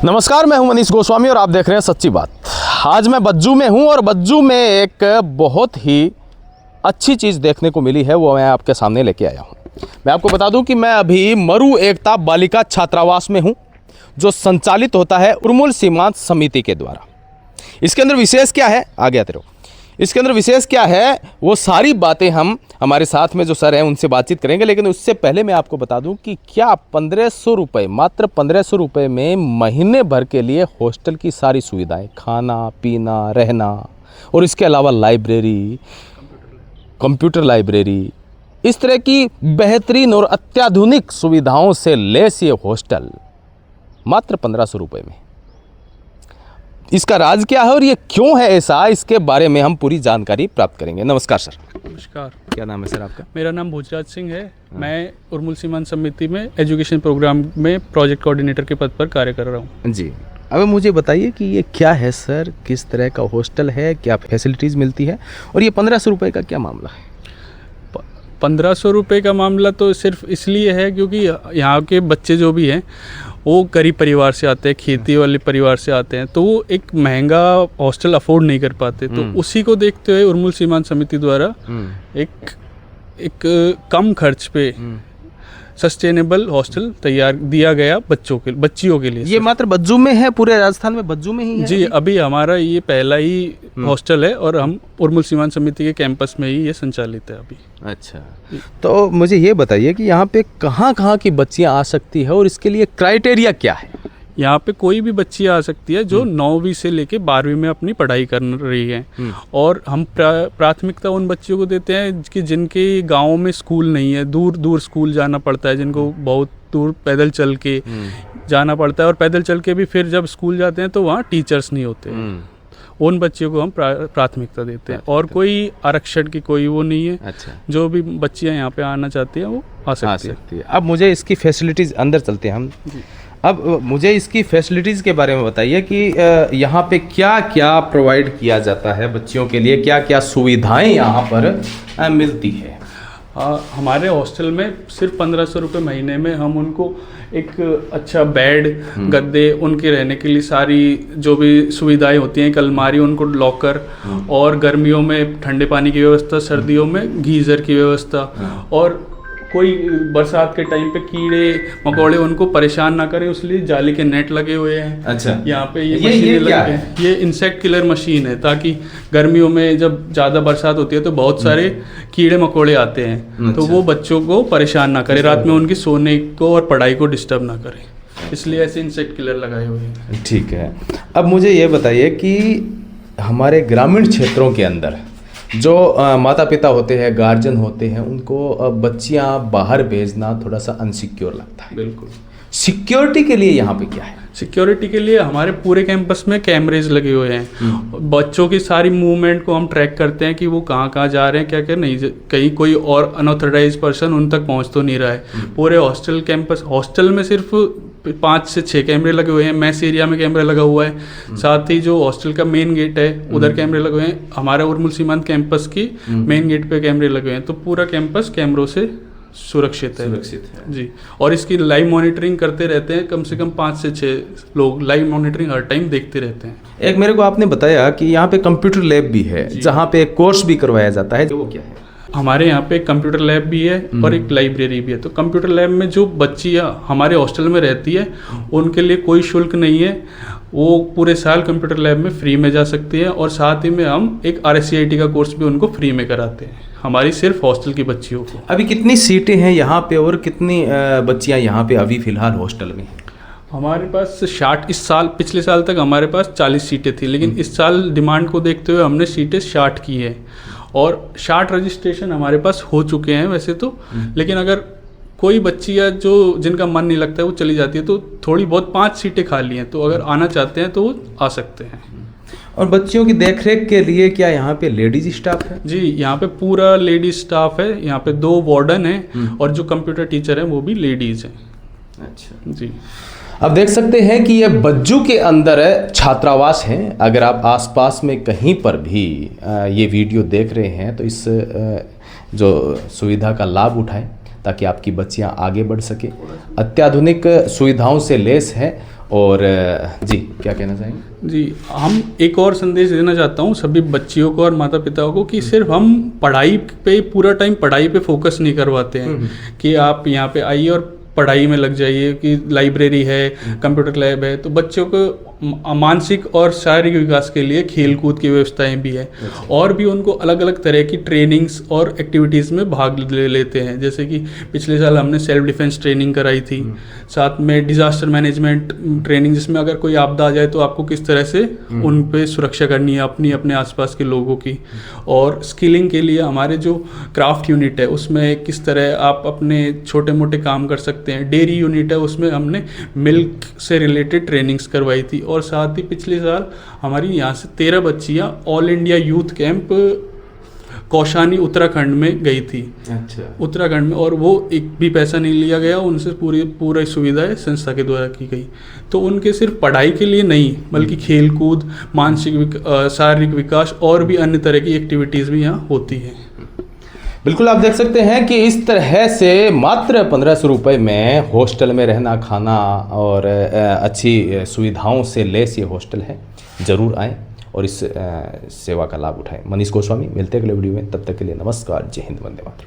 नमस्कार, मैं हूं मनीष गोस्वामी और आप देख रहे हैं सच्ची बात। आज मैं बज्जू में हूं और बज्जू में एक बहुत ही अच्छी चीज़ देखने को मिली है, वो मैं आपके सामने लेके आया हूं। मैं आपको बता दूं कि मैं अभी मरु एकता बालिका छात्रावास में हूं, जो संचालित होता है उर्मुल सीमांत समिति के द्वारा। इसके अंदर विशेष क्या है, आगे आते रहो। इसके अंदर विशेष क्या है, वो सारी बातें हम हमारे साथ में जो सर हैं उनसे बातचीत करेंगे। लेकिन उससे पहले मैं आपको बता दूं कि क्या 1500 रुपये, मात्र 1500 रुपये में महीने भर के लिए हॉस्टल की सारी सुविधाएं, खाना पीना रहना और इसके अलावा लाइब्रेरी, कंप्यूटर लाइब्रेरी, इस तरह की बेहतरीन और अत्याधुनिक सुविधाओं से लैस ये हॉस्टल मात्र 1500 रुपये में। इसका राज क्या है और ये क्यों है ऐसा, इसके बारे में हम पूरी जानकारी प्राप्त करेंगे। नमस्कार सर। नमस्कार। क्या नाम है सर आपका? मेरा नाम भोजराज सिंह है। मैं उर्मुल सीमांत समिति में एजुकेशन प्रोग्राम में प्रोजेक्ट कोऑर्डिनेटर के पद पर कार्य कर रहा हूँ। जी, अब मुझे बताइए कि ये क्या है सर, किस तरह का हॉस्टल है, क्या फैसिलिटीज़ मिलती है और ये 1500 रुपये का क्या मामला है? 1500 रुपये का मामला तो सिर्फ इसलिए है क्योंकि यहाँ के बच्चे जो भी हैं वो गरीब परिवार से आते हैं, खेती वाले परिवार से आते हैं, तो वो एक महंगा हॉस्टल अफोर्ड नहीं कर पाते। तो उसी को देखते हुए उर्मुल सीमांत समिति द्वारा एक कम खर्च पे सस्टेनेबल हॉस्टल तैयार दिया गया बच्चियों के लिए। ये मात्र बज्जू में है? पूरे राजस्थान में बज्जू में ही है? जी, अभी हमारा ये पहला ही हॉस्टल है और हम उर्मुल सीमांत समिति के कैंपस में ही ये संचालित है अभी। अच्छा, तो मुझे ये बताइए कि यहाँ पे कहाँ कहाँ की बच्चियाँ आ सकती है और इसके लिए क्राइटेरिया क्या है? यहाँ पे कोई भी बच्ची आ सकती है जो 9वीं से लेके 12वीं में अपनी पढ़ाई कर रही है। और हम प्राथमिकता उन बच्चियों को देते हैं कि जिनके गाँव में स्कूल नहीं है, दूर दूर स्कूल जाना पड़ता है, जिनको बहुत दूर पैदल चल के जाना पड़ता है और पैदल चल के भी फिर जब स्कूल जाते हैं तो वहाँ टीचर्स नहीं होते। उन बच्चियों को हम प्राथमिकता देते हैं और कोई आरक्षण की कोई वो नहीं है। अच्छा, जो भी बच्चियाँ यहाँ पे आना चाहती हैं वो आ सकती है। अब मुझे इसकी फैसिलिटीज़, अंदर चलते हैं हम। अब मुझे इसकी फैसिलिटीज़ के बारे में बताइए कि यहाँ पे क्या क्या प्रोवाइड किया जाता है बच्चियों के लिए, क्या क्या सुविधाएं यहाँ पर मिलती है? हमारे हॉस्टल में सिर्फ 1500 रुपये महीने में हम उनको एक अच्छा बेड, गद्दे, उनके रहने के लिए सारी जो भी सुविधाएं होती हैं, एक अलमारी, उनको लॉकर, और गर्मियों में ठंडे पानी की व्यवस्था, सर्दियों में गीज़र की व्यवस्था, और कोई बरसात के टाइम पे कीड़े मकोड़े उनको परेशान ना करें इसलिए जाली के नेट लगे हुए हैं। अच्छा, यहाँ पे ये मशीनें लगी हैं। ये इंसेक्ट किलर मशीन है ताकि गर्मियों में जब ज़्यादा बरसात होती है तो बहुत सारे कीड़े मकोड़े आते हैं। तो वो बच्चों को परेशान ना करे, रात में उनकी सोने को और पढ़ाई को डिस्टर्ब ना करे, इसलिए ऐसे इंसेक्ट किलर लगाए हुए हैं। ठीक है, अब मुझे ये बताइए कि हमारे ग्रामीण क्षेत्रों के अंदर जो माता पिता होते हैं, गार्जियन होते हैं, उनको बच्चियां बाहर भेजना थोड़ा सा अनसिक्योर लगता है। बिल्कुल। सिक्योरिटी के लिए यहाँ पे क्या है? सिक्योरिटी के लिए हमारे पूरे कैंपस में कैमरेज लगे हुए हैं। बच्चों की सारी मूवमेंट को हम ट्रैक करते हैं कि वो कहाँ कहाँ जा रहे हैं, क्या क्या नहीं, कहीं कोई और अनऑथराइज पर्सन उन तक पहुँच तो नहीं रहा है। पूरे हॉस्टल में सिर्फ 5 से 6 कैमरे लगे हुए हैं। मैस एरिया में कैमरा लगा हुआ है, साथ ही जो हॉस्टल का मेन गेट है उधर कैमरे लगे हुए हैं। हमारे उर्मुल सीमांत कैंपस की मेन गेट पे कैमरे लगे हुए हैं, तो पूरा कैंपस कैमरों से सुरक्षित है जी। और इसकी लाइव मॉनिटरिंग करते रहते हैं, कम से कम 5 से 6 लोग लाइव मॉनिटरिंग हर टाइम देखते रहते हैं। एक मेरे को आपने बताया कि यहाँ पे कंप्यूटर लैब भी है जहाँ पे कोर्स भी करवाया जाता है, वो क्या है? हमारे यहाँ पे कंप्यूटर लैब भी है और एक लाइब्रेरी भी है। तो कंप्यूटर लैब में जो बच्चियाँ हमारे हॉस्टल में रहती है उनके लिए कोई शुल्क नहीं है, वो पूरे साल कंप्यूटर लैब में फ्री में जा सकती है। और साथ ही में हम एक RSCIT का कोर्स भी उनको फ्री में कराते हैं, हमारी सिर्फ हॉस्टल की बच्चियों को। अभी कितनी सीटें हैं यहाँ पे और कितनी बच्चियाँ यहाँ पे अभी फिलहाल हॉस्टल में? हमारे पास 60 पिछले साल तक हमारे पास 40 सीटें थी, लेकिन इस साल डिमांड को देखते हुए हमने सीटें 60 की है और 60 रजिस्ट्रेशन हमारे पास हो चुके हैं वैसे तो। लेकिन अगर कोई बच्ची या जो जिनका मन नहीं लगता है वो चली जाती है तो थोड़ी बहुत 5 सीटें खाली हैं, तो अगर आना चाहते हैं तो वो आ सकते हैं। और बच्चियों की देखरेख के लिए क्या यहाँ पे लेडीज स्टाफ है? जी, यहाँ पे पूरा लेडीज स्टाफ है। यहाँ पे 2 वार्डन हैं और जो कंप्यूटर टीचर हैं वो भी लेडीज हैं। अच्छा जी, अब देख सकते हैं कि ये बज्जू के अंदर छात्रावास है। अगर आप आसपास में कहीं पर भी ये वीडियो देख रहे हैं तो इस जो सुविधा का लाभ उठाएं ताकि आपकी बच्चियां आगे बढ़ सके। अत्याधुनिक सुविधाओं से लैस है और जी क्या कहना चाहेंगे? जी, हम एक और संदेश देना चाहता हूँ सभी बच्चियों को और माता पिताओं को कि सिर्फ हम पढ़ाई पे पूरा टाइम पढ़ाई पे फोकस नहीं करवाते हैं कि आप यहाँ पे आइए और पढ़ाई में लग जाइए, कि लाइब्रेरी है, कंप्यूटर लैब है। तो बच्चों को मानसिक और शारीरिक विकास के लिए खेल कूद की व्यवस्थाएं भी है और भी उनको अलग अलग तरह की ट्रेनिंग्स और एक्टिविटीज़ में भाग ले लेते हैं। जैसे कि पिछले साल हमने सेल्फ डिफेंस ट्रेनिंग कराई थी, साथ में डिजास्टर मैनेजमेंट ट्रेनिंग, जिसमें अगर कोई आपदा आ जाए तो आपको किस तरह से उन पे सुरक्षा करनी है अपनी अपने आसपास के लोगों की। और स्किलिंग के लिए हमारे जो क्राफ्ट यूनिट है उसमें किस तरह आप अपने छोटे मोटे काम कर सकते हैं। डेयरी यूनिट है, उसमें हमने मिल्क से रिलेटेड ट्रेनिंग्स करवाई थी। और साथ ही पिछले साल हमारी यहाँ से 13 बच्चियाँ all India youth camp Kausani Uttarakhand में गई थी। अच्छा, उत्तराखंड में, और वो एक भी पैसा नहीं लिया गया, उनसे पूरी सुविधाएं संस्था के द्वारा की गई। तो उनके सिर्फ पढ़ाई के लिए नहीं बल्कि खेल कूद, मानसिक शारीरिक विकास और भी अन्य तरह की एक्टिविटीज़ भी यहाँ होती हैं। बिल्कुल, आप देख सकते हैं कि इस तरह से मात्र 1500 रुपये में हॉस्टल में रहना, खाना और अच्छी सुविधाओं से लेस ये हॉस्टल है। ज़रूर आएँ और इस सेवा का लाभ उठाएं। मनीष गोस्वामी, मिलते हैं अगले वीडियो में, तब तक के लिए नमस्कार, जय हिंद, वंदे मातरम।